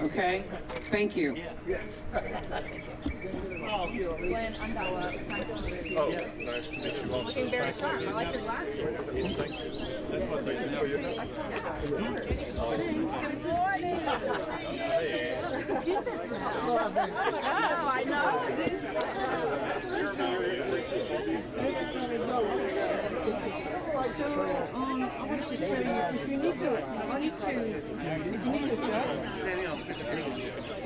Okay? Thank you. Glenn Unveil. It's nice to meet you. Oh, nice to meet you also. Looking very sharp. I like your glasses. Well, thank you. That's what they do for you. Good morning. Oh, I know. So, I wanted to tell you, if you need to adjust,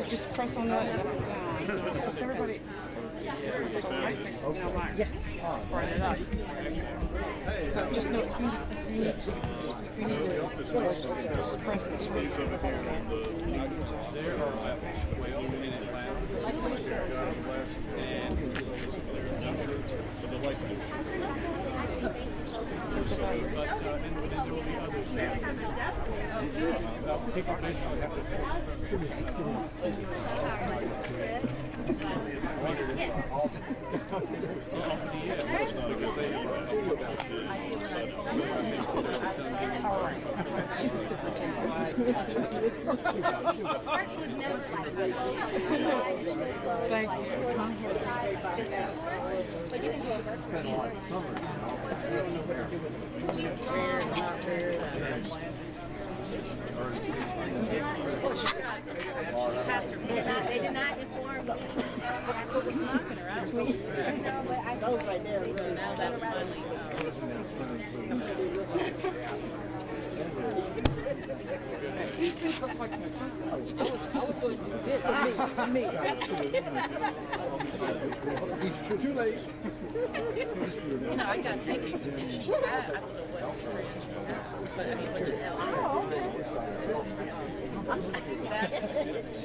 just press on that and let it down. Because everybody's different, so I think, like, burn it up. So just know if you need to, just press this one. She's a super taste. Thank you. But you can do a virtual. They did not inform me. What was knocking her out? Those right there. So now that's finally. These things look like my I was going to do this for me. Too late. I got taken to this. I don't know what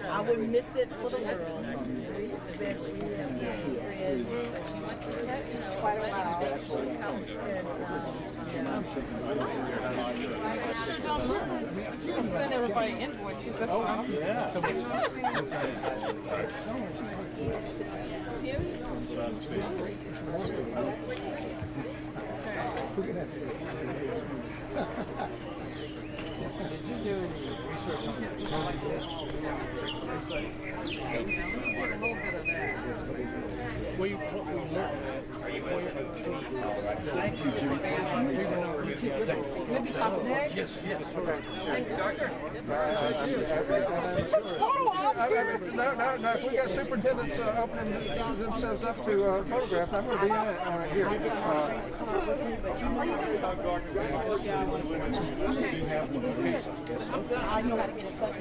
I wouldn't miss it for the world. Quite a while. Send everybody invoices. That's awesome. Yeah. Did you do any research on the A little bit of that. Well, you look at Thank you, Jimmy. Maybe top next? Yes. Okay. No. If we got superintendents opening themselves up to photographs, I'm going to be in it here. I know how to get in touch.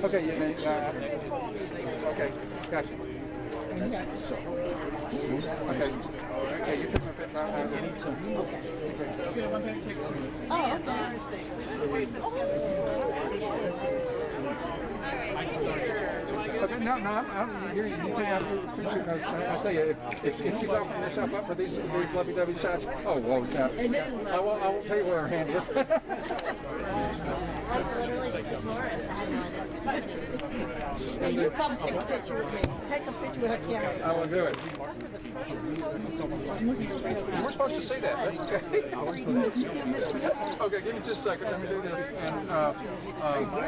Okay, okay, gotcha. Okay, you took my picture. I need some. Oh, Okay, no, you take out your picture. I tell you, if she's offering herself up for these lovey-dovey shots, oh, well, yeah. I won't tell you where her hand is. literally just a tourist. I had no idea. Hey, you come take a picture with me. Take a picture with her camera. I will do it. We're supposed to see that. That's okay. Okay, give me just a second. Let me do this. And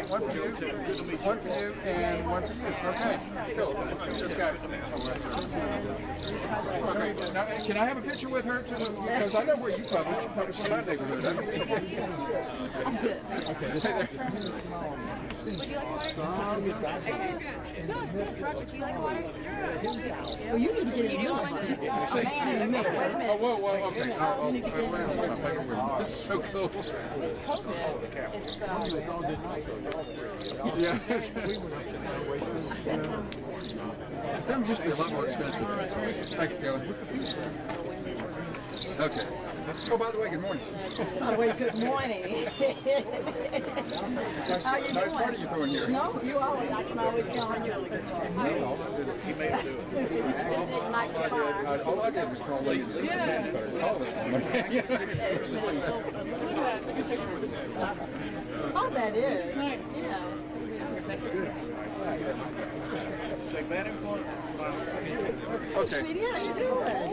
one for you, and one for you. Okay, cool. Just got it. Okay, now can I have a picture with her? Because I know where you publish. You publish in my neighborhood. I'm good. Okay. Would you like water? Roger, do you like water? Well, you need to get a new one. Wait a minute. Oh, whoa, okay. This is so cool. Yeah. Them used to be a lot more expensive. Thank you, Kelly. Okay. Oh, by the way, good morning. By the way, good morning. Nice party you're throwing here. No, you always. I can always count on you. He made it do it. All I did was call late and see the man better call us. Oh, that is. Nice. Yeah. Okay. Sweetie, how you doing?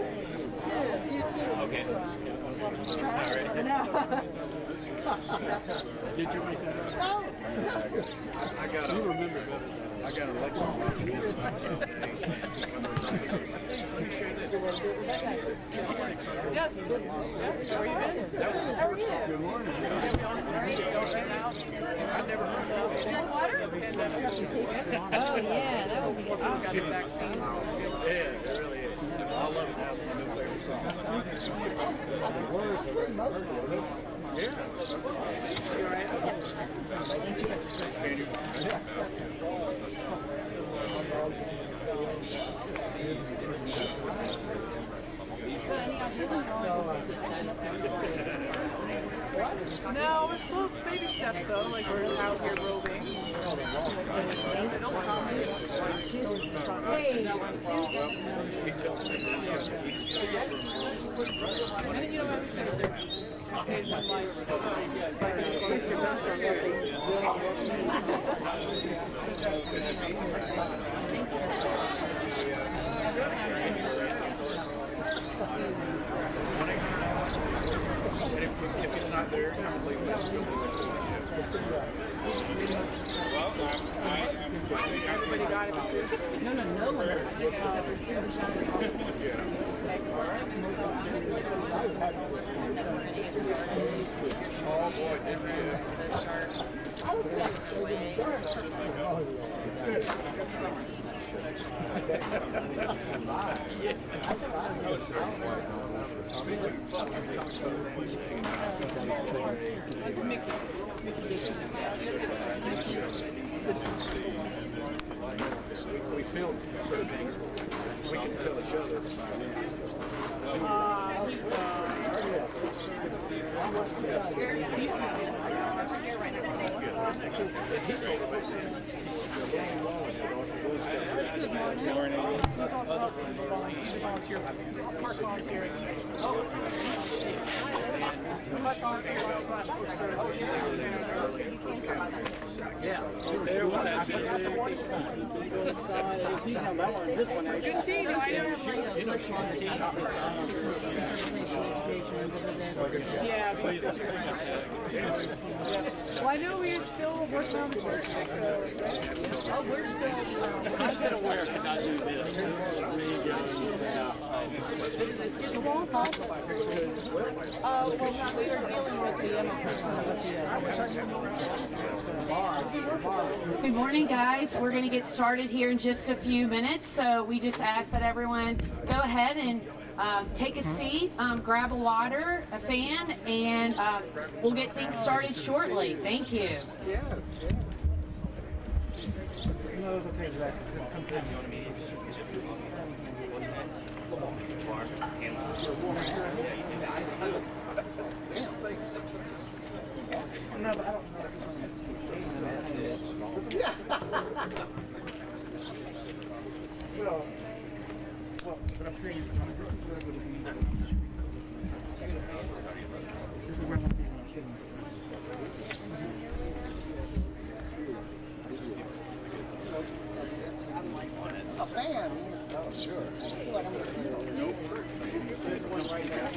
Good, you too. Okay. All right. No. Did you make that up? No. I got a lecture. Yes. Yes. How are you been? Good morning. I've never heard of it. Oh yeah, that would be awesome. Got the vaccines. Yeah, it really is. I love it. That's my new favorite song. Yeah. No, we're still baby steps though. Like we're out here roving. Hey. And you know everything. Saves my life. And if it's not there, I'm going to leave that. Everybody got it too? No one. Oh boy, did we? That's Mickey. We feel certain things. We can tell each other. He's also helps in the volunteer. Park volunteering. Park volunteering. Yeah. There was actually Good seeing you. I know. Yeah. Well, I know we're still working on the church. Oh, we're still. I'm still aware I cannot do this. It's a long process. Well, we are dealing with the Good morning, guys. We're going to get started here in just a few minutes. So we just ask that everyone go ahead and take a seat, grab a water, a fan, and we'll get things started shortly. Thank you. Yes. No, but I don't know. Well, but I'm saying this is where it would be. This is where I'm going to be when I'm kidding. A fan? Oh, sure. There's one right now.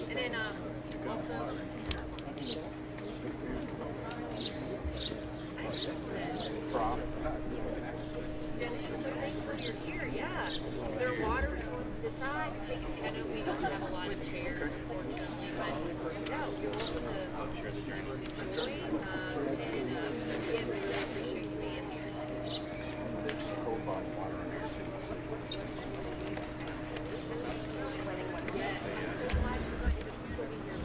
And then also. Here, yeah. Their water's on the side. I know we don't have a lot of chairs, unfortunately, but yeah, you're welcome to join. And again, we really appreciate you being here. There's cold bottle water in here too. Yes, I'm so glad you're going to be here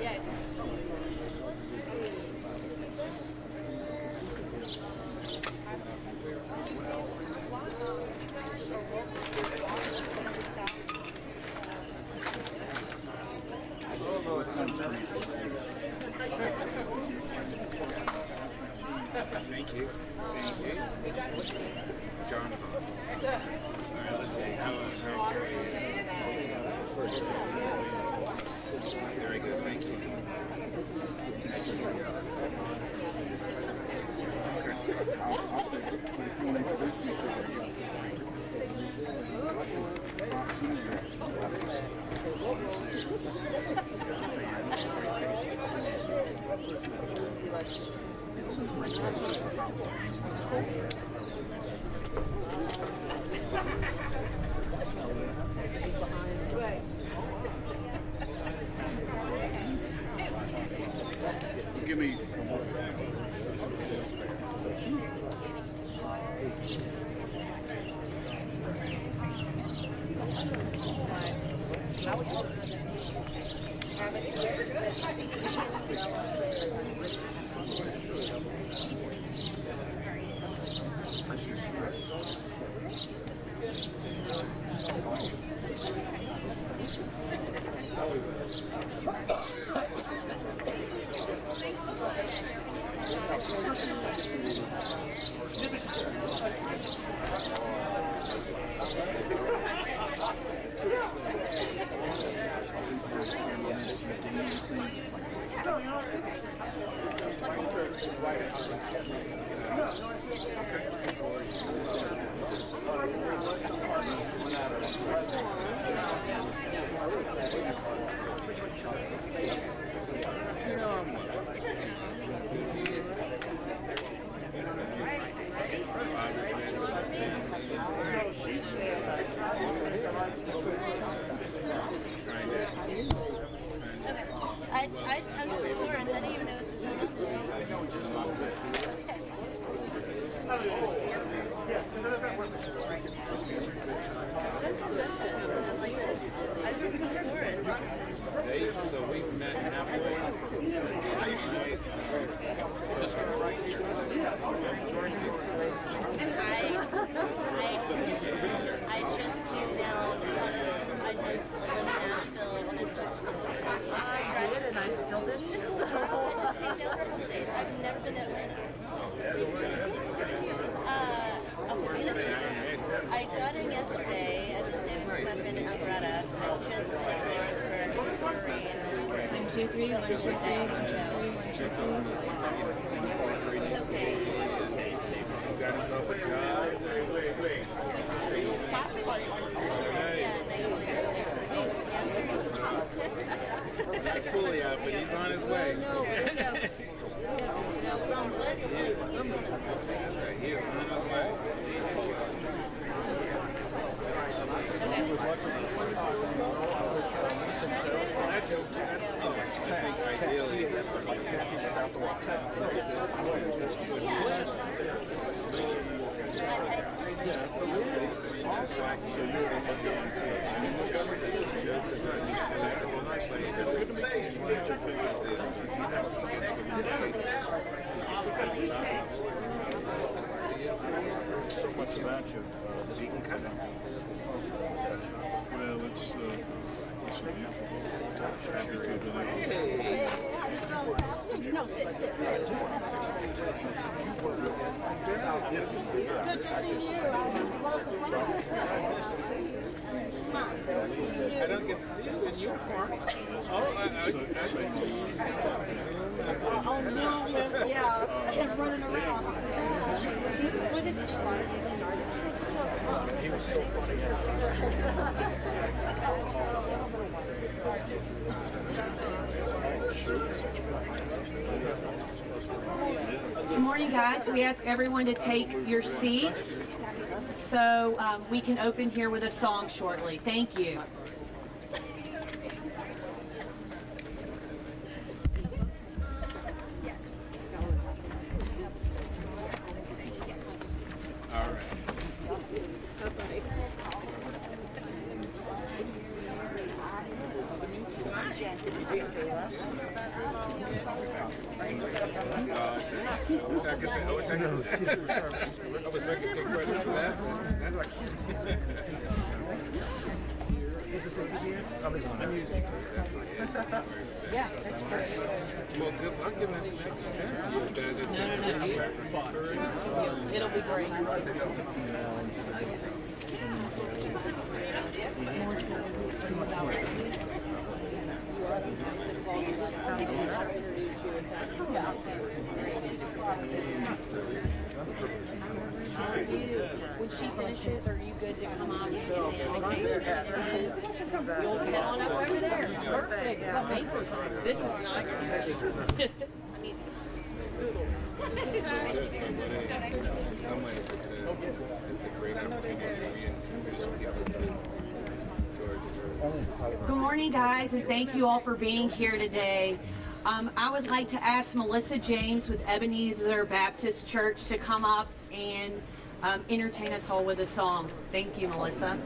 Yes. Thank you. Thank you. John. All right, let's see. How very good. Thank you. Give me. I'm just a tourist. I didn't even know this was I just a tourist. So we've met halfway. I just came down. I just live in Nashville. I did, and I still didn't. I've never been to I got in yesterday at the same equipment in Alpharetta. I just went to Lawrenceburg to race. 1, 2, 3, 1, 2, 3, 1, 2, 3, 1, 2, 3. Okay. Got himself a job. Not fully out, but he's on his way. He is on his way. I think ideally So much about you. Well, it's Good to see you. I don't get to see you in uniform. Oh no, yeah, and running around. What is it? he was so funny. Good morning, guys. We ask everyone to take your seats so we can open here with a song shortly. Thank you. All right. I wish I could take credit for that. I'm using it. Yeah, that's great. Well, good luck in this next step. No. It'll be great. When she finishes, are you good to come up? You'll head on up over there. Perfect. Amazing. This is nice. In some ways, it's a great opportunity to reintroduce people to George's. Good morning, guys, and thank you all for being here today. I would like to ask Melissa James with Ebenezer Baptist Church to come up and entertain us all with a song. Thank you, Melissa.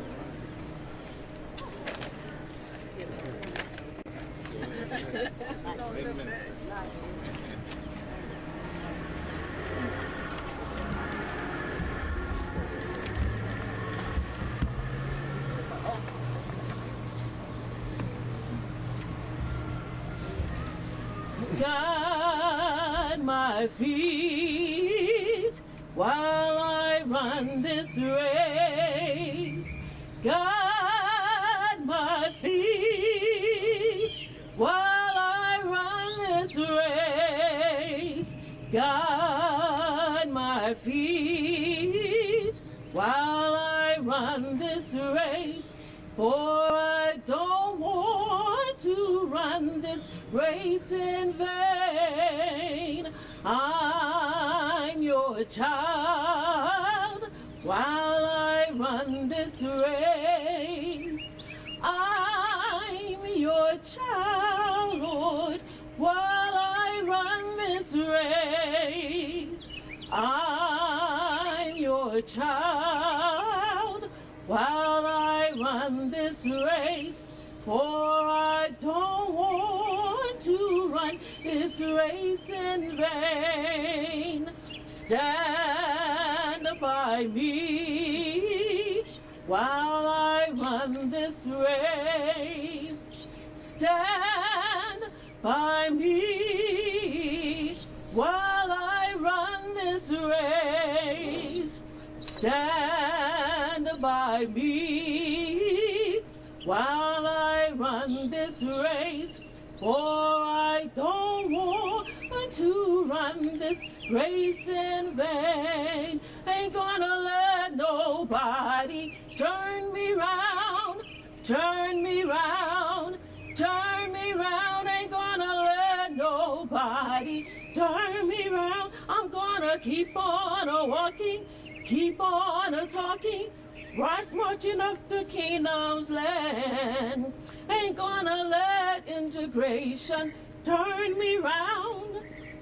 Guide my feet while I run this race. Guide my feet while I run this race. Guide my feet while I run this race. For I don't want to run this race in vain. I'm your child while I run this race. I'm your child, Lord, while I run this race. I'm your child while I run this race. For I don't want to run this race in vain. Stand by me while I run this race. Stand by me while I run this race. Stand by me while I run this race. For I don't want to run this race in vain. Ain't gonna let nobody turn me round, turn me round, turn me round. Ain't gonna let nobody turn me round. I'm gonna keep on walking, keep on talking, right marching up the kingdom's land. Ain't gonna let integration turn me round,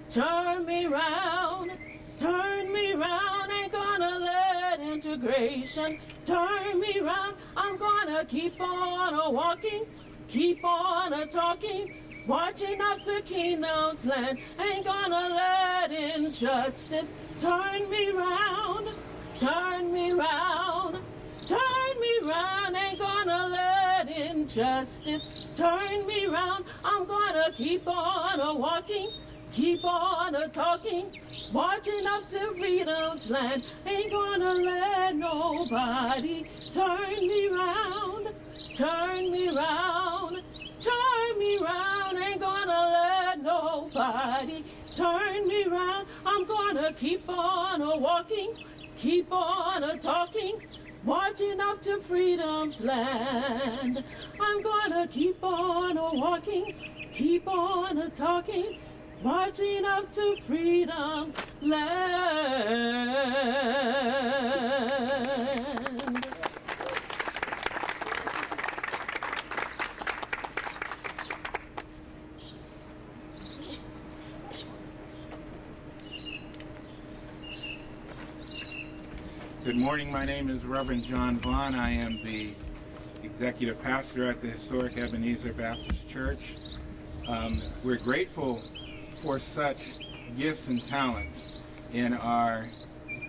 turn me round, turn me round. Ain't gonna let integration turn me round. I'm gonna keep on walking, keep on talking, marching up the kingdom's land. Ain't gonna let injustice turn me round, turn me round, turn me round. Ain't gonna let injustice turn me round. I'm gonna keep on walking, keep on talking, marching up to freedom's land. Ain't gonna let nobody turn me round, turn me round, turn me round. Ain't gonna let nobody turn me round. I'm gonna keep on walking, keep on talking, marching up to freedom's land. I'm gonna keep on walking, keep on talking, marching up to freedom's land. Good morning. My name is Reverend John Vaughn. I am the executive pastor at the historic Ebenezer Baptist Church. We're grateful for such gifts and talents in our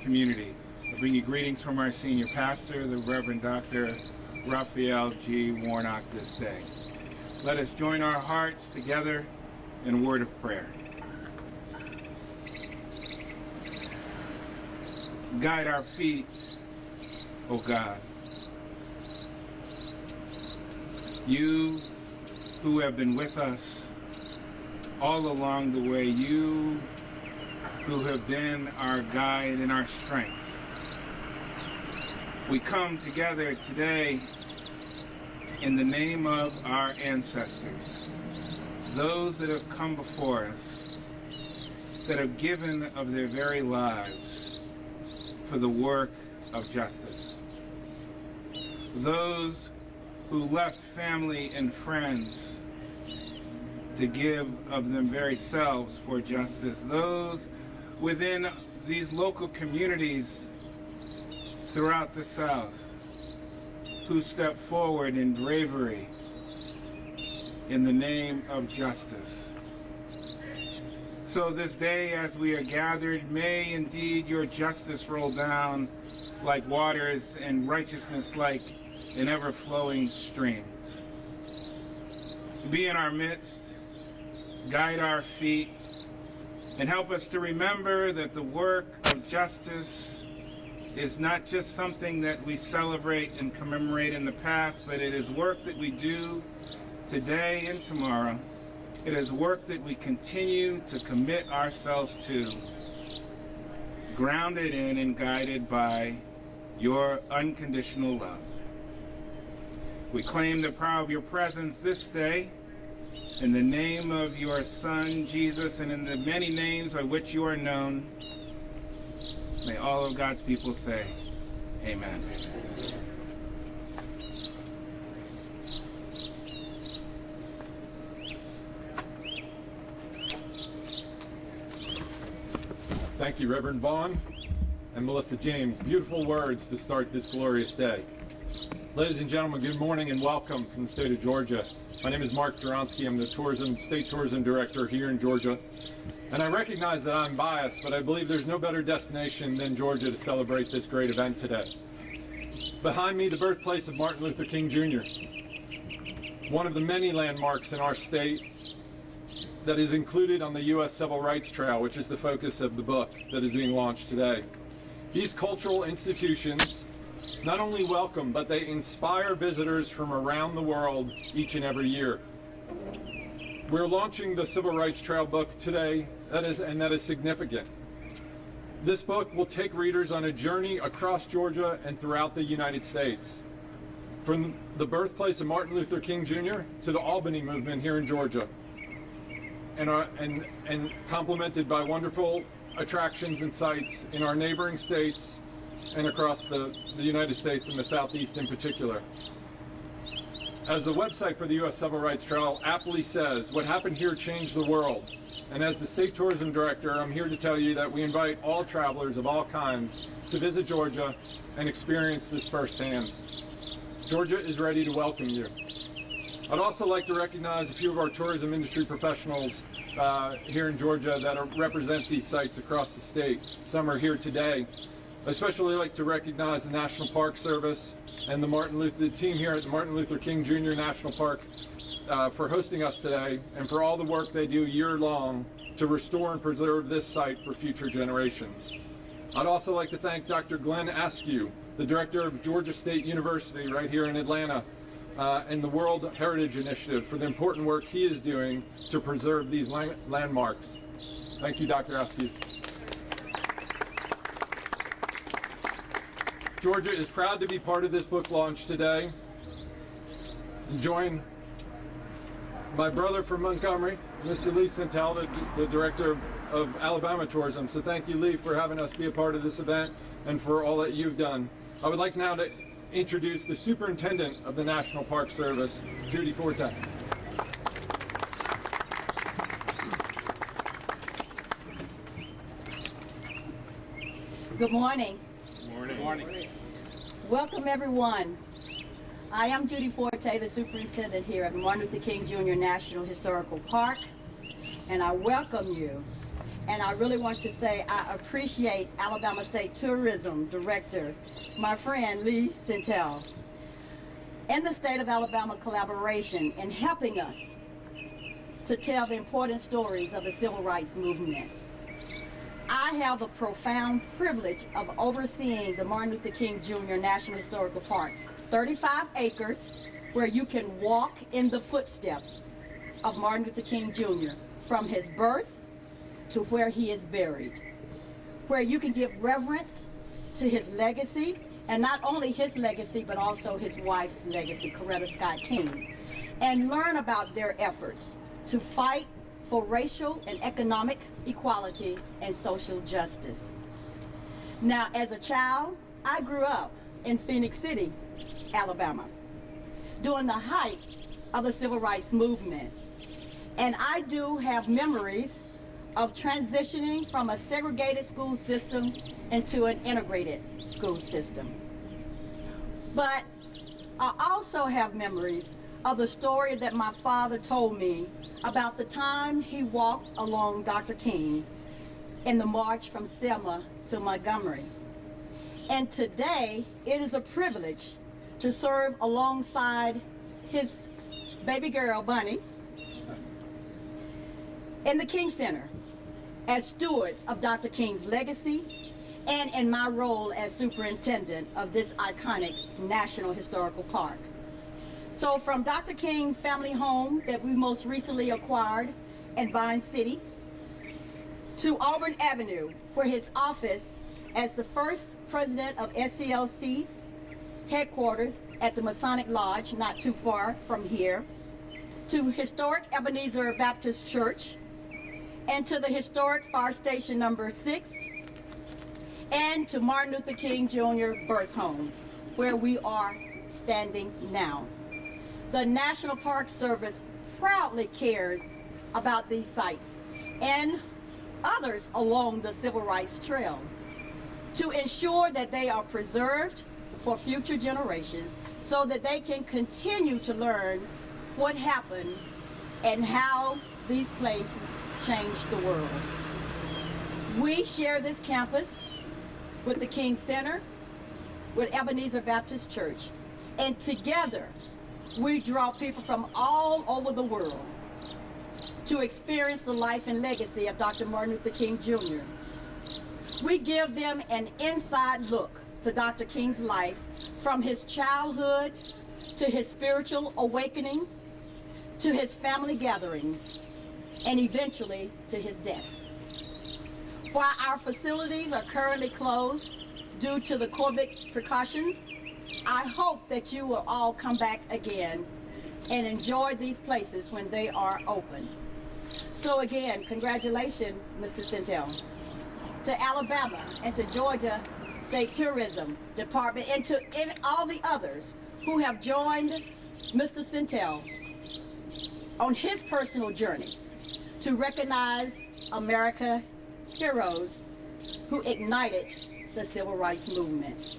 community. I bring you greetings from our senior pastor, the Reverend Dr. Raphael G. Warnock, this day. Let us join our hearts together in a word of prayer. Guide our feet, O God. You who have been with us all along the way, you who have been our guide and our strength. We come together today in the name of our ancestors, those that have come before us, that have given of their very lives for the work of justice. Those who left family and friends to give of them very selves for justice. Those within these local communities throughout the South who step forward in bravery in the name of justice. So this day as we are gathered, may indeed your justice roll down like waters and righteousness like an ever-flowing stream. Be in our midst, guide our feet, and help us to remember that the work of justice is not just something that we celebrate and commemorate in the past, but it is work that we do today and tomorrow. It is work that we continue to commit ourselves to, grounded in and guided by your unconditional love. We claim the power of your presence this day in the name of your Son, Jesus, and in the many names by which you are known. May all of God's people say, Amen. Thank you, Reverend Vaughn and Melissa James. Beautiful words to start this glorious day. Ladies and gentlemen, good morning and welcome from the state of Georgia. My name is Mark Duronsky. I'm the State Tourism Director here in Georgia. And I recognize that I'm biased, but I believe there's no better destination than Georgia to celebrate this great event today. Behind me, the birthplace of Martin Luther King Jr., one of the many landmarks in our state that is included on the U.S. Civil Rights Trail, which is the focus of the book that is being launched today. These cultural institutions not only welcome, but they inspire visitors from around the world each and every year. We're launching the Civil Rights Trail book today, that is significant. This book will take readers on a journey across Georgia and throughout the United States. From the birthplace of Martin Luther King Jr. to the Albany movement here in Georgia, and complemented by wonderful attractions and sites in our neighboring states and across the United States and the Southeast in particular. As the website for the U.S. Civil Rights Trail aptly says, what happened here changed the world. And as the State Tourism Director, I'm here to tell you that we invite all travelers of all kinds to visit Georgia and experience this firsthand. Georgia is ready to welcome you. I'd also like to recognize a few of our tourism industry professionals here in Georgia that represent these sites across the state. Some are here today. I especially like to recognize the National Park Service and the team here at the Martin Luther King Jr. National Park for hosting us today and for all the work they do year-long to restore and preserve this site for future generations. I'd also like to thank Dr. Glenn Askew, the director of Georgia State University right here in Atlanta, and the World Heritage Initiative for the important work he is doing to preserve these landmarks. Thank you, Dr. Askew. Georgia is proud to be part of this book launch today. Join my brother from Montgomery, Mr. Lee Sintel, the director of Alabama Tourism. So thank you, Lee, for having us be a part of this event and for all that you've done. I would like now to introduce the Superintendent of the National Park Service, Judy Forte. Good morning. Good morning. Welcome, everyone. I am Judy Forte, the superintendent here at Martin Luther King Jr. National Historical Park, and I welcome you. And I really want to say I appreciate Alabama State Tourism Director, my friend Lee Sintel. and the state of Alabama collaboration in helping us to tell the important stories of the civil rights movement. I have the profound privilege of overseeing the Martin Luther King Jr. National Historical Park, 35 acres where you can walk in the footsteps of Martin Luther King Jr. from his birth to where he is buried, where you can give reverence to his legacy, and not only his legacy, but also his wife's legacy, Coretta Scott King, and learn about their efforts to fight for racial and economic equality and social justice. Now, as a child, I grew up in Phoenix City, Alabama, during the height of the civil rights movement. And I do have memories of transitioning from a segregated school system into an integrated school system. But I also have memories of the story that my father told me about the time he walked along Dr. King in the march from Selma to Montgomery. And today, it is a privilege to serve alongside his baby girl, Bunny, in the King Center as stewards of Dr. King's legacy and in my role as superintendent of this iconic National Historical Park. So from Dr. King's family home that we most recently acquired in Vine City to Auburn Avenue, where his office as the first president of SCLC headquarters at the Masonic Lodge, not too far from here, to historic Ebenezer Baptist Church, and to the historic Fire Station number 6, and to Martin Luther King Jr. birth home, where we are standing now. The National Park Service proudly cares about these sites and others along the Civil Rights Trail to ensure that they are preserved for future generations so that they can continue to learn what happened and how these places changed the world. We share this campus with the King Center, with Ebenezer Baptist Church, and together we draw people from all over the world to experience the life and legacy of Dr. Martin Luther King Jr. We give them an inside look to Dr. King's life, from his childhood to his spiritual awakening to his family gatherings and eventually to his death. While our facilities are currently closed due to the COVID precautions, I hope that you will all come back again and enjoy these places when they are open. So again, congratulations, Mr. Centel, to Alabama and to Georgia State Tourism Department, and to all the others who have joined Mr. Centel on his personal journey to recognize America heroes who ignited the civil rights movement.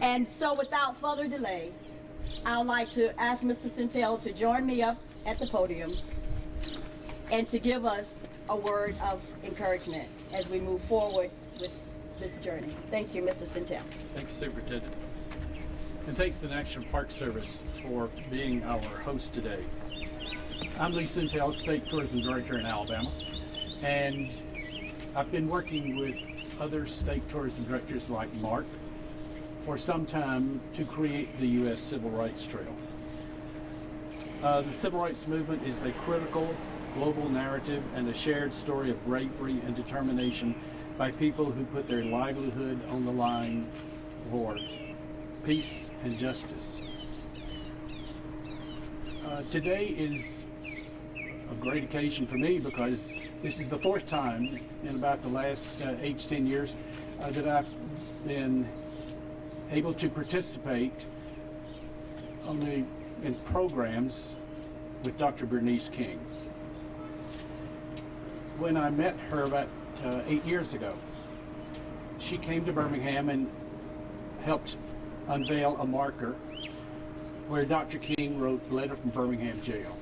And so without further delay, I'd like to ask Mr. Centel to join me up at the podium and to give us a word of encouragement as we move forward with this journey. Thank you, Mr. Centel. Thanks, Superintendent. And thanks to the National Park Service for being our host today. I'm Lee Centel, State Tourism Director in Alabama, and I've been working with other state tourism directors like Mark for some time to create the U.S. Civil Rights Trail. The Civil Rights Movement is a critical global narrative and a shared story of bravery and determination by people who put their livelihood on the line for peace and justice. Today is a great occasion for me because this is the fourth time in about the last 8 to 10 years that I've been able to participate in programs with Dr. Bernice King. When I met her about 8 years ago, she came to Birmingham and helped unveil a marker where Dr. King wrote "Letter from Birmingham Jail."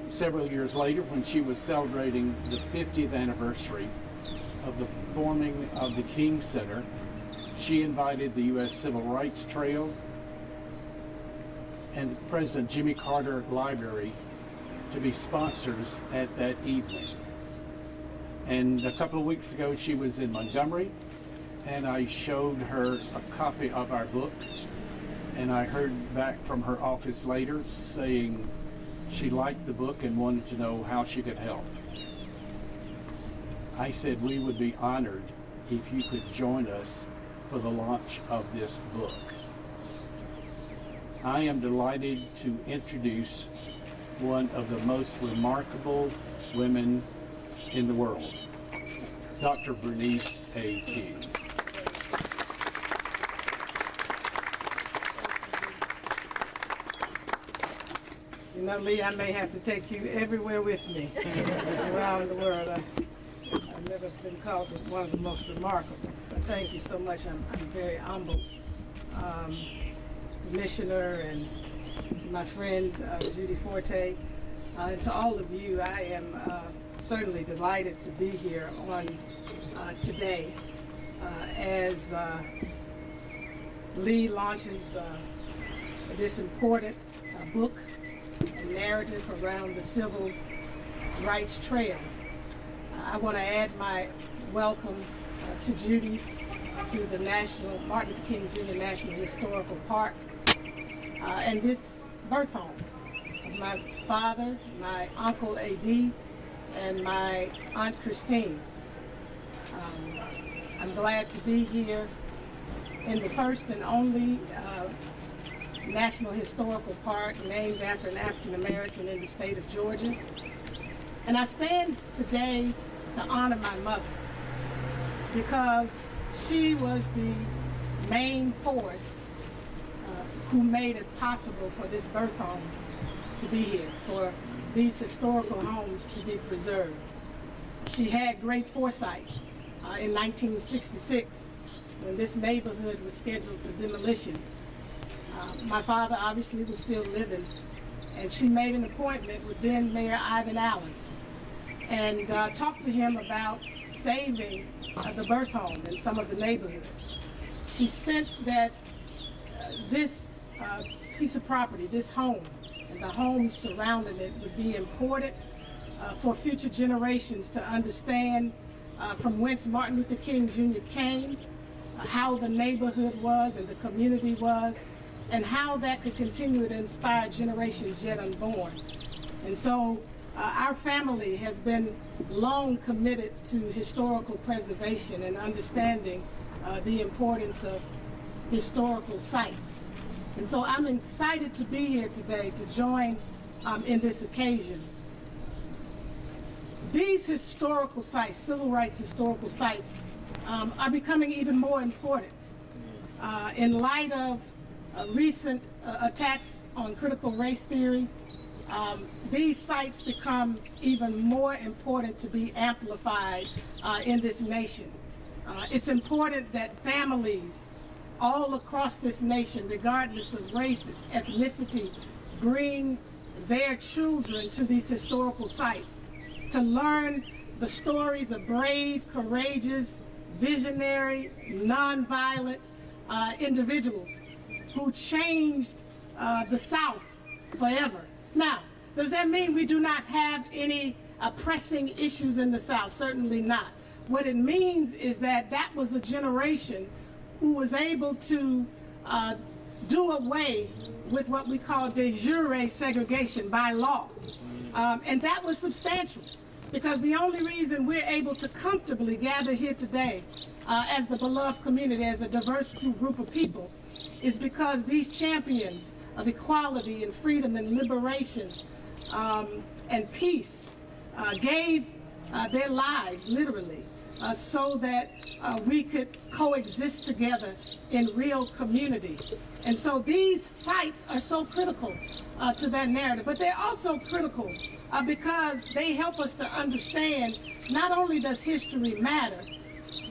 Several years later, when she was celebrating the 50th anniversary of the forming of the King Center, she invited the U.S. Civil Rights Trail and President Jimmy Carter Library to be sponsors at that evening. And a couple of weeks ago, she was in Montgomery, and I showed her a copy of our book, and I heard back from her office later saying she liked the book and wanted to know how she could help. I said we would be honored if you could join us for the launch of this book. I am delighted to introduce one of the most remarkable women in the world, Dr. Bernice A. King. You know, Lee, I may have to take you everywhere with me around the world. I've never been called one of the most remarkable. But thank you so much. I'm very humbled. Commissioner and to my friend Judy Forte, and to all of you, I am certainly delighted to be here on today as Lee launches this important book and narrative around the civil rights trail. I want to add my welcome to Judy's, to the Martin Luther King Jr. National Historical Park, and this birth home of my father, my uncle A.D., and my aunt Christine. I'm glad to be here in the first and only National Historical Park named after an African American in the state of Georgia. And I stand today to honor my mother because she was the main force who made it possible for this birth home to be here, for these historical homes to be preserved. She had great foresight in 1966 when this neighborhood was scheduled for demolition. My father obviously was still living, and she made an appointment with then Mayor Ivan Allen and talked to him about saving the birth home and some of the neighborhood. She sensed that this piece of property, this home, and the homes surrounding it would be important for future generations to understand from whence Martin Luther King Jr. came, how the neighborhood was and the community was, and how that could continue to inspire generations yet unborn. And so our family has been long committed to historical preservation and understanding the importance of historical sites. And so I'm excited to be here today to join in this occasion. These historical sites, civil rights historical sites, are becoming even more important in light of recent attacks on critical race theory. These sites become even more important to be amplified in this nation. It's important that families all across this nation, regardless of race, ethnicity, bring their children to these historical sites to learn the stories of brave, courageous, visionary, nonviolent individuals who changed the South forever. Now, does that mean we do not have any pressing issues in the South? Certainly not. What it means is that that was a generation who was able to do away with what we call de jure segregation by law. And that was substantial, because the only reason we're able to comfortably gather here today as the beloved community, as a diverse group of people, is because these champions of equality and freedom and liberation and peace gave their lives, literally, so that we could coexist together in real community. And so these sites are so critical to that narrative, but they're also critical because they help us to understand not only does history matter,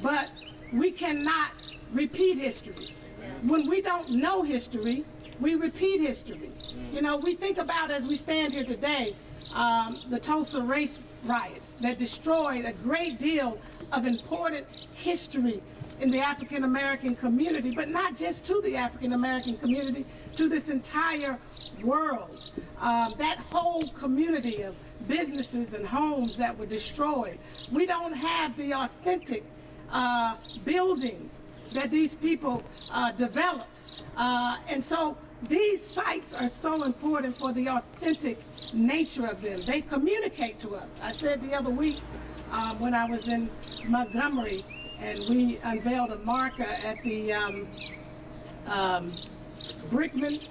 but we cannot repeat history. When we don't know history, we repeat history. You know, we think about, as we stand here today, the Tulsa race riots that destroyed a great deal of important history in the African American community, but not just to the African American community, to this entire world. That whole community of businesses and homes that were destroyed. We don't have the authentic buildings that these people developed. And so these sites are so important for the authentic nature of them. They communicate to us. I said the other week when I was in Montgomery and we unveiled a marker at the Brickman,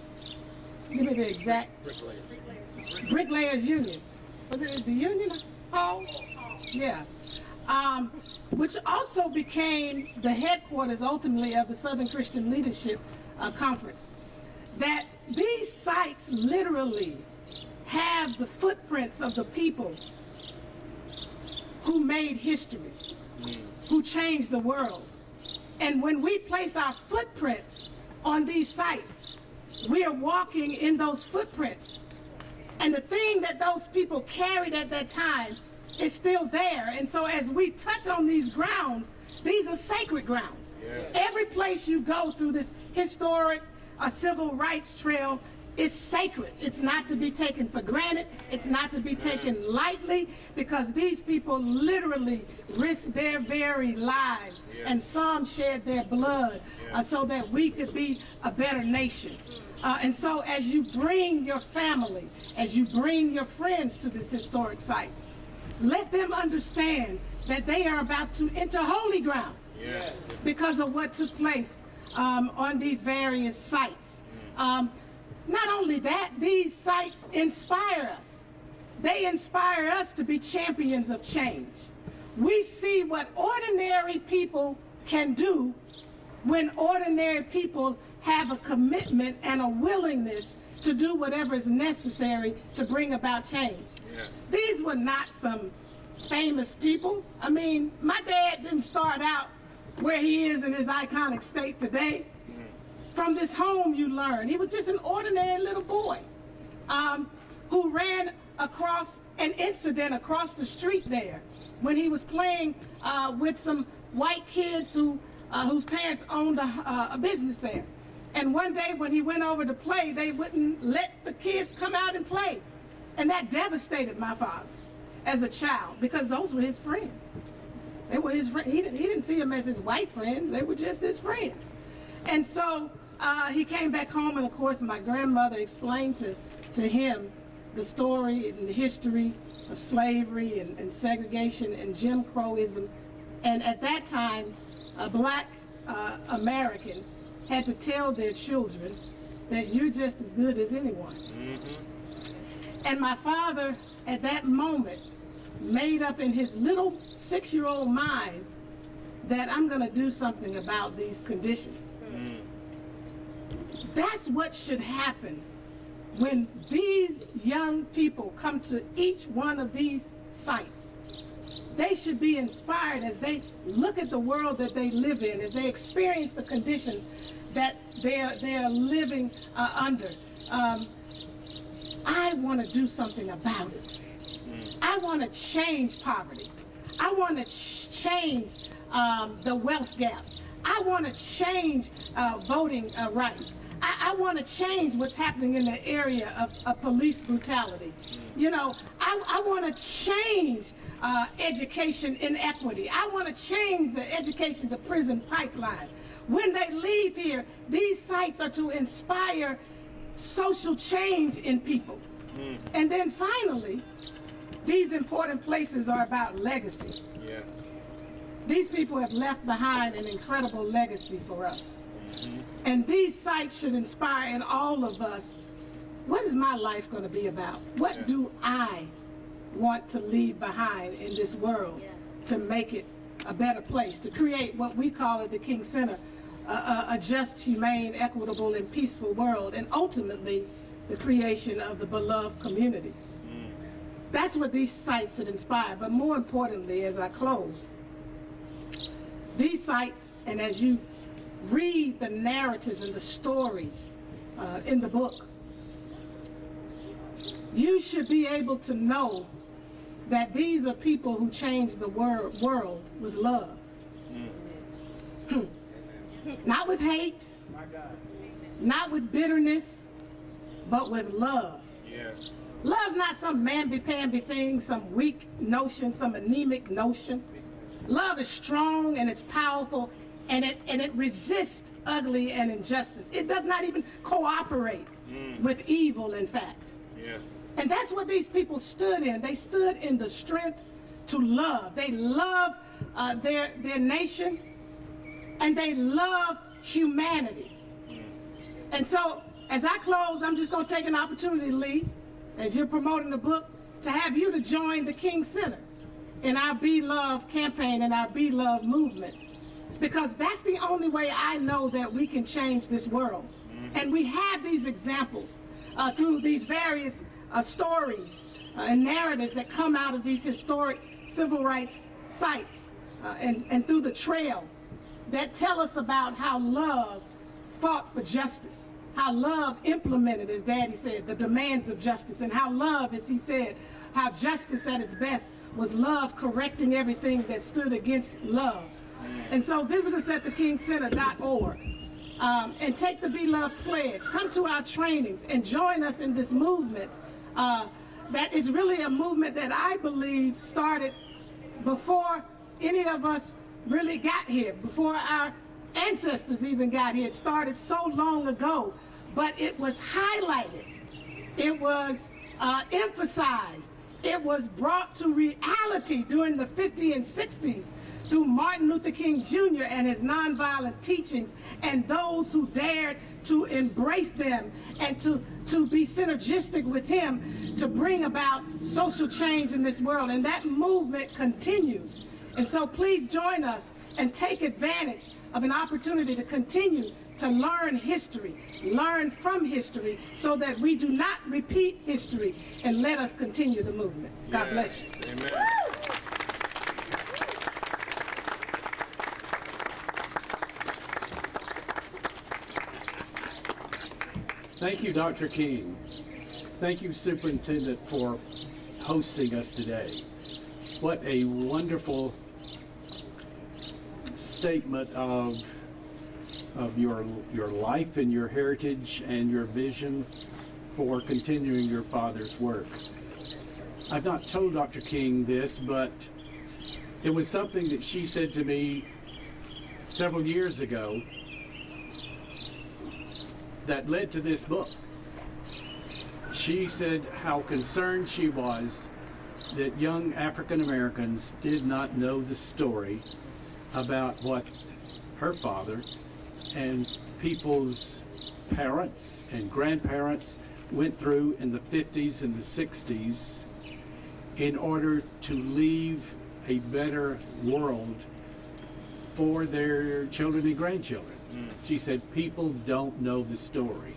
give me the exact, Bricklayers Union. Was it the Union Hall? Yeah. Which also became the headquarters ultimately of the Southern Christian Leadership Conference. That these sites literally have the footprints of the people who made history, who changed the world. And when we place our footprints on these sites, we are walking in those footprints. And the thing that those people carried at that time is still there. And so as we touch on these grounds, these are sacred grounds. Yes. Every place you go through this historic civil rights trail is sacred. It's not to be taken for granted. It's not to be taken lightly, because these people literally risked their very lives, and some shed their blood so that we could be a better nation. And so as you bring your family, as you bring your friends to this historic site, let them understand that they are about to enter holy ground because of what took place on these various sites. Not only that, these sites inspire us. They inspire us to be champions of change. We see what ordinary people can do when ordinary people have a commitment and a willingness to do whatever is necessary to bring about change. These were not some famous people. I mean, my dad didn't start out where he is in his iconic state today. From this home you learn. He was just an ordinary little boy who ran across an incident across the street there when he was playing with some white kids whose parents owned a business there. And one day when he went over to play, they wouldn't let the kids come out and play. And that devastated my father as a child, because those were his friends. They were his friends. He didn't see them as his white friends. They were just his friends. And so he came back home, and of course my grandmother explained to him the story and the history of slavery and segregation and Jim Crowism. And at that time, black Americans had to tell their children that you're just as good as anyone. And my father, at that moment, made up in his little 6-year-old mind that I'm going to do something about these conditions. That's what should happen when these young people come to each one of these sites. They should be inspired as they look at the world that they live in, as they experience the conditions that they are living under. I want to do something about it. I want to change poverty. I want to change the wealth gap. I want to change voting rights. I want to change what's happening in the area of police brutality. You know, I want to change education inequity. I want to change the education to prison pipeline. When they leave here, these sites are to inspire social change in people. And then finally, these important places are about legacy. These people have left behind an incredible legacy for us. And these sites should inspire in all of us, what is my life going to be about? What do I want to leave behind in this world to make it a better place, to create what we call at the King Center, a just, humane, equitable, and peaceful world, and ultimately the creation of the beloved community. That's what these sites should inspire. But more importantly, as I close, these sites, and as you read the narratives and the stories in the book, you should be able to know that these are people who changed the world with love. Not with hate, not with bitterness, but with love. Yes. Love's not some mamby-pamby thing, some weak notion, some anemic notion. Love is strong and it's powerful, and it resists ugly and injustice. It does not even cooperate with evil, in fact. Yes. And that's what these people stood in. They stood in the strength to love. They loved their nation, and they loved humanity. And so, as I close, I'm just going to take an opportunity, Lee, as you're promoting the book, to have you to join the King Center in our Be Love campaign and our Be Love movement. Because that's the only way I know that we can change this world. And we have these examples through these various stories and narratives that come out of these historic civil rights sites and through the trail that tell us about how love fought for justice, how love implemented, as Daddy said, the demands of justice, and how love, as he said, how justice at its best was love correcting everything that stood against love. And so visit us at thekingcenter.org and take the Be Love pledge. Come to our trainings and join us in this movement that is really a movement that I believe started before any of us really got here, before our ancestors even got here. It started so long ago, but it was highlighted, it was emphasized, it was brought to reality during the 50s and 60s through Martin Luther King Jr. and his nonviolent teachings, and those who dared to embrace them and to be synergistic with him to bring about social change in this world. And that movement continues. And so please join us and take advantage of an opportunity to continue to learn history, learn from history, so that we do not repeat history, and let us continue the movement. God bless you. Amen. Thank you, Dr. King. Thank you, Superintendent, for hosting us today. What a wonderful statement of your life and your heritage and your vision for continuing your father's work. I've not told Dr. King this, but it was something that she said to me several years ago that led to this book. She said how concerned she was that young African Americans did not know the story about what her father and people's parents and grandparents went through in the 50s and the 60s in order to leave a better world for their children and grandchildren. She said people don't know the story.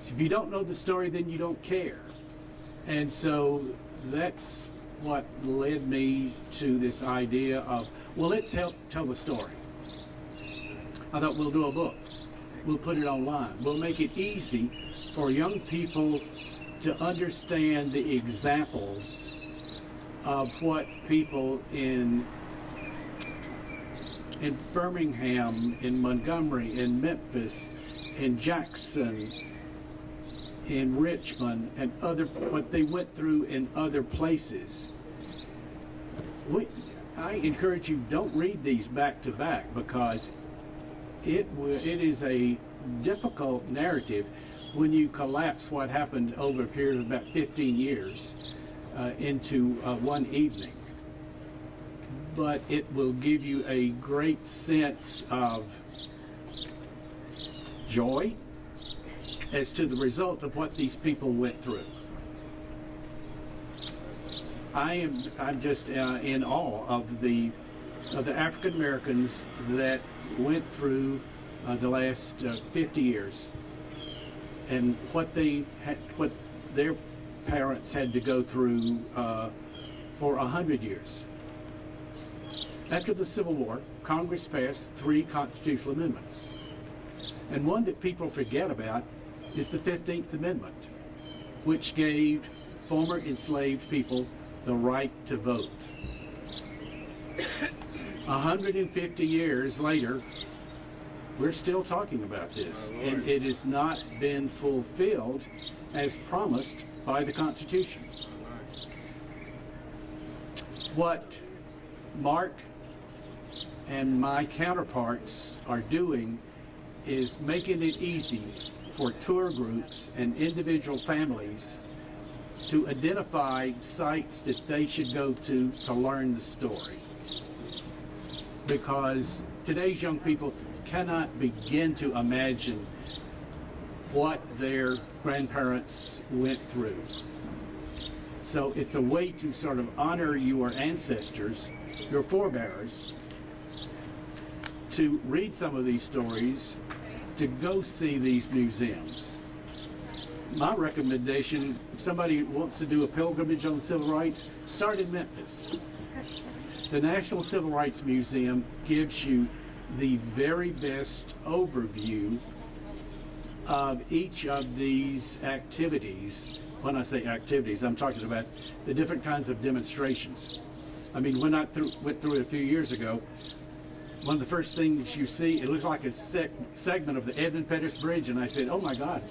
So if you don't know the story, then you don't care. And so that's what led me to this idea of, well, let's help tell the story. I thought we'll do a book. We'll put it online. We'll make it easy for young people to understand the examples of what people in Birmingham, in Montgomery, in Memphis, in Jackson, in Richmond, and what they went through in other places. I encourage you, don't read these back to back, because it is a difficult narrative when you collapse what happened over a period of about 15 years into one evening. But it will give you a great sense of joy as to the result of what these people went through. I'm just in awe of the African Americans that went through the last 50 years and what their parents had to go through for 100 years. After the Civil War, Congress passed 3 constitutional amendments. And one that people forget about is the 15th Amendment, which gave former enslaved people the right to vote. 150 years later, we're still talking about this, and it has not been fulfilled as promised by the Constitution. What Mark and my counterparts are doing is making it easy for tour groups and individual families to identify sites that they should go to learn the story. Because today's young people cannot begin to imagine what their grandparents went through. So it's a way to sort of honor your ancestors, your forebears, to read some of these stories, to go see these museums. My recommendation, if somebody wants to do a pilgrimage on civil rights, start in Memphis. The National Civil Rights Museum gives you the very best overview of each of these activities. When I say activities, I'm talking about the different kinds of demonstrations. I mean, when I went through it a few years ago, one of the first things you see, it looks like a segment of the Edmund Pettus Bridge, and I said, oh my God,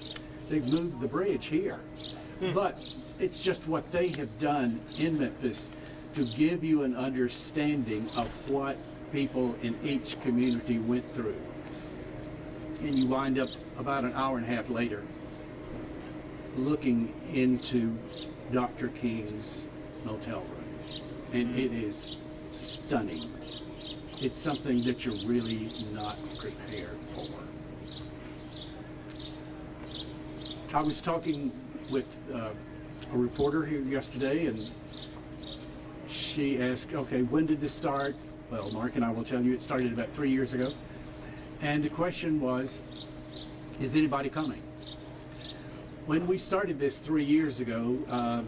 they've moved the bridge here. But it's just what they have done in Memphis to give you an understanding of what people in each community went through. And you wind up about an hour and a half later looking into Dr. King's motel room. And it is stunning. It's something that you're really not prepared for. I was talking with a reporter here yesterday, and she asked, okay, when did this start? Well, Mark and I will tell you it started about 3 years ago. And the question was, is anybody coming? When we started this 3 years ago,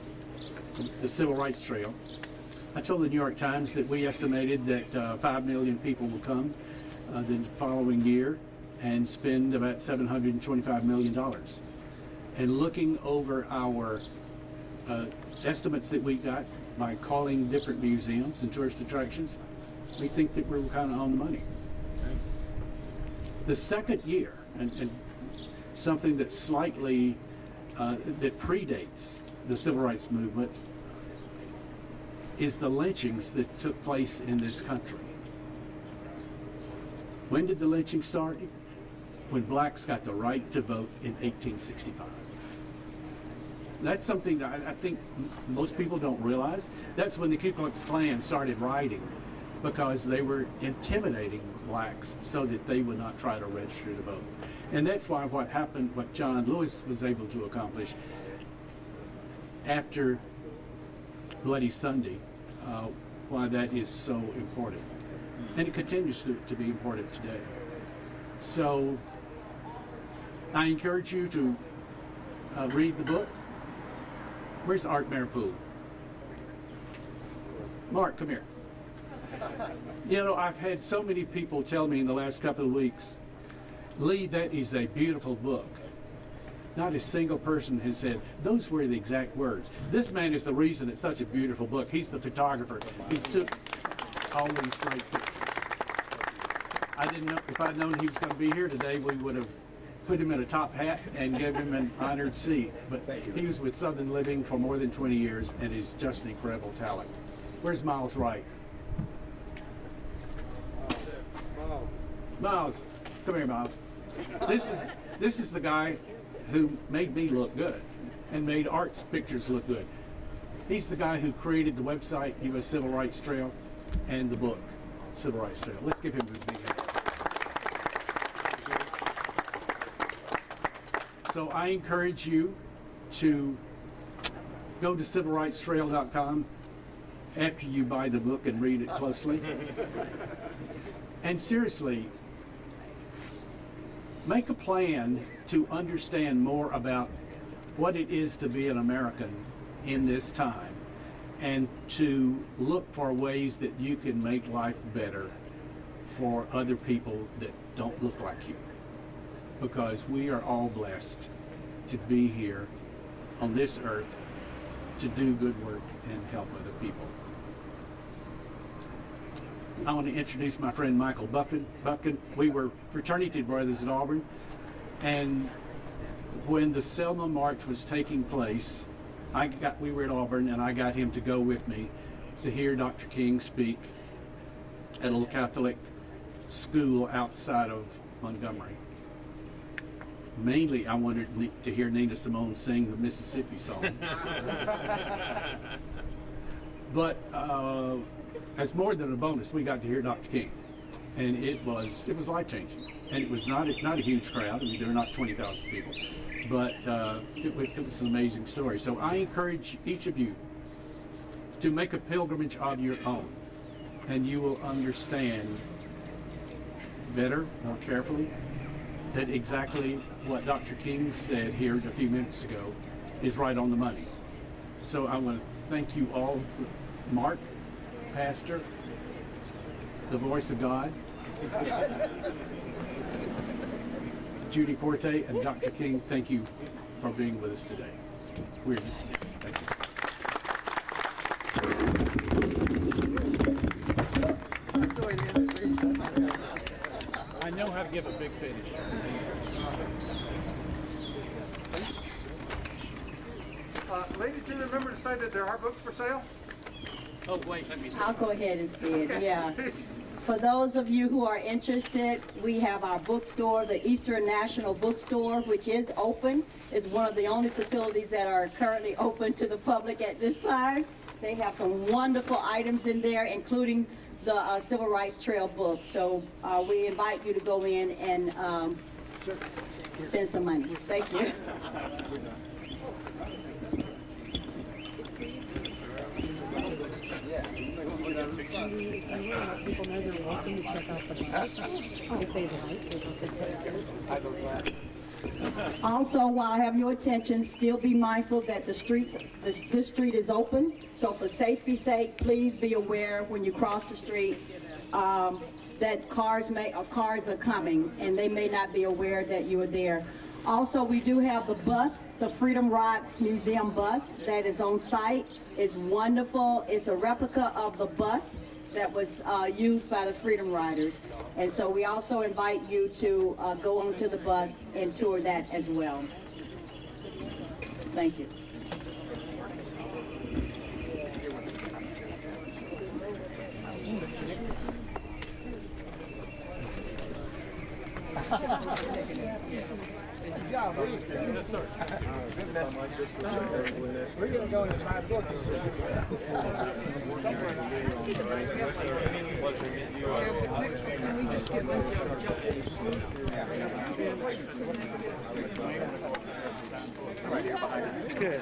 the Civil Rights Trail, I told the New York Times that we estimated that 5 million people will come the following year and spend about $725 million. And looking over our estimates that we got by calling different museums and tourist attractions, we think that we're kind of on the money. The second year, and something that's slightly, that predates the civil rights movement, is the lynchings that took place in this country. When did the lynching start? When blacks got the right to vote in 1865. That's something that I think most people don't realize. That's when the Ku Klux Klan started rioting, because they were intimidating blacks so that they would not try to register to vote. And that's why what happened, what John Lewis was able to accomplish after Bloody Sunday, why that is so important. And it continues to be important today. So I encourage you to read the book. Where's Art Maripool? Mark, come here. You know, I've had so many people tell me in the last couple of weeks, Lee, that is a beautiful book. Not a single person has said, those were the exact words. This man is the reason it's such a beautiful book. He's the photographer. He took all these great pictures. I didn't know, if I'd known he was going to be here today, we would have put him in a top hat and gave him an honored seat. But he was with Southern Living for more than 20 years and is just an incredible talent. Where's Miles Wright? Miles, come here, Miles. This is the guy who made me look good and made Art's pictures look good. He's the guy who created the website U.S. Civil Rights Trail and the book Civil Rights Trail. Let's give him a big hand. So I encourage you to go to civilrightstrail.com after you buy the book and read it closely. And seriously, make a plan to understand more about what it is to be an American in this time, and to look for ways that you can make life better for other people that don't look like you. Because we are all blessed to be here on this earth to do good work and help other people. I want to introduce my friend Michael Buffkin. We were fraternity brothers at Auburn, and when the Selma March was taking place, we were at Auburn, and I got him to go with me to hear Dr. King speak at a little Catholic school outside of Montgomery. Mainly, I wanted to hear Nina Simone sing the Mississippi song. But as more than a bonus, we got to hear Dr. King, and it was life-changing. And it was not a huge crowd. I mean, there were not 20,000 people, but it was an amazing story. So I encourage each of you to make a pilgrimage of your own, and you will understand better, more carefully, that exactly what Dr. King said here a few minutes ago is right on the money. So I want to thank you all, Mark, Pastor, the voice of God, Judy Forte, and Dr. King. Thank you for being with us today. We're dismissed. Thank you. I know how to give a big finish. Ladies, do remember to say that there are books for sale? Oh, wait, let me see. I'll go ahead and say it, Okay. yeah. For those of you who are interested, we have our bookstore, the Eastern National Bookstore, which is open. It's one of the only facilities that are currently open to the public at this time. They have some wonderful items in there, including the Civil Rights Trail book. So we invite you to go in and spend some money. Thank you. People know they're welcome to check out the bus if they'd like. Also, while I have your attention, still be mindful that this street is open. So for safety's sake, please be aware when you cross the street that cars are coming, and they may not be aware that you are there. Also, we do have the bus, the Freedom Ride Museum bus that is on site. It's wonderful. It's a replica of the bus that was used by the Freedom Riders. And so we also invite you to go onto the bus and tour that as well. Thank you. We're going to go into my book. Right here behind you. Good.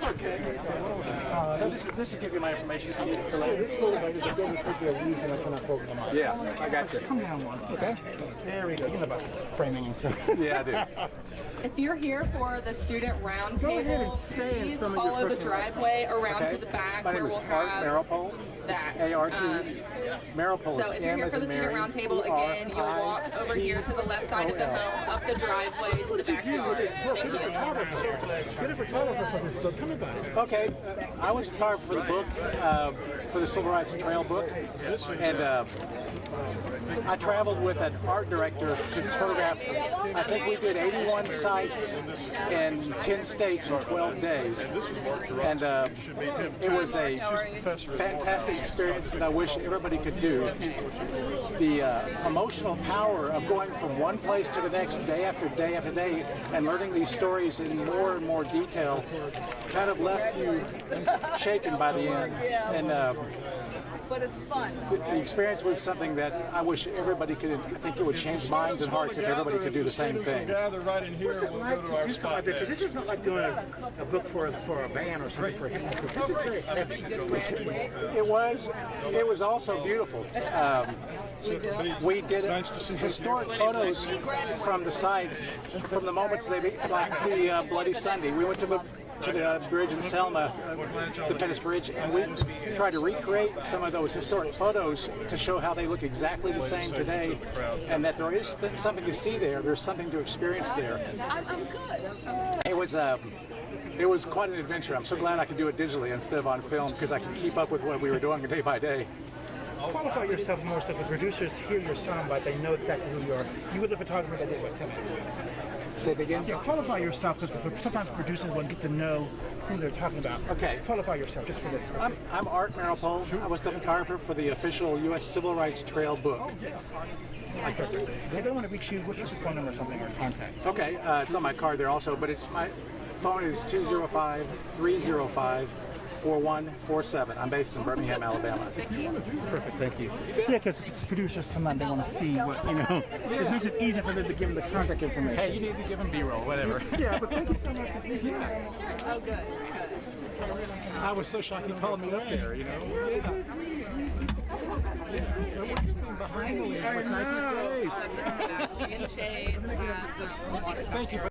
Okay. This will give you my information if you need it for later. Yeah, I got you. Come down one. Okay. There we go. You know about framing and stuff. Yeah, I do. If you're here for the student roundtable, please follow the driveway around to the back My where name is we'll Art have Maripol. that. A-R-T. Maripol So if you're here for the student roundtable, again, you'll walk over here to the left side of the home, up the driveway to the backyard. Thank you. Good photographer for this book. Tell me about it. Okay, I was photographer for the book, for the Civil Rights Trail book, and I traveled with an art director to photograph. I think we did 81 sites in 10 states in 12 days, and it was a fantastic experience that I wish everybody could do. The emotional power of going from one place to the next, day after day after day, and learning these stories in more and more detail, kind of left you shaken by the end. And But it's fun. the experience was something that I wish everybody could. I think it would change minds and hearts if everybody could do the same thing. Gather right in here. What's it like to do something like that? Because this is not like doing a book for a band or something for a hip hop group. This is very heavy. It was also beautiful. We did historic photos from the sites, from the moments like the Bloody Sunday. We went to the bridge in Selma, the Pettus Bridge, and we tried to recreate some of those historic photos to show how they look exactly the same today, and that there is something to see there. There's something to experience there. I'm good. It was it was quite an adventure. I'm so glad I could do it digitally instead of on film because I can keep up with what we were doing day by day. Qualify yourself more so the producers hear your soundbite, they know exactly who you are. You were the photographer that did what, tell me. Say it again? Yeah, qualify yourself because sometimes producers want to get to know who they're talking about. Okay. Qualify yourself just for this. I'm Art Maripol. I was the photographer for the official U.S. Civil Rights Trail book. They don't want to reach you. What's your phone number or something or contact? Okay, it's on my card there also, but my phone is 205-305-4147. I'm based in Birmingham, Alabama. Perfect, thank you. Yeah, because producers sometimes they want to see what, you know, it makes it easier for them to give them the contact information. Hey, you need to give them B-roll, whatever. Yeah, but thank you so much for speaking. Oh, good. I was so shocked he called me up there, you know. Behind me, it's nice to see. In shade. Thank you for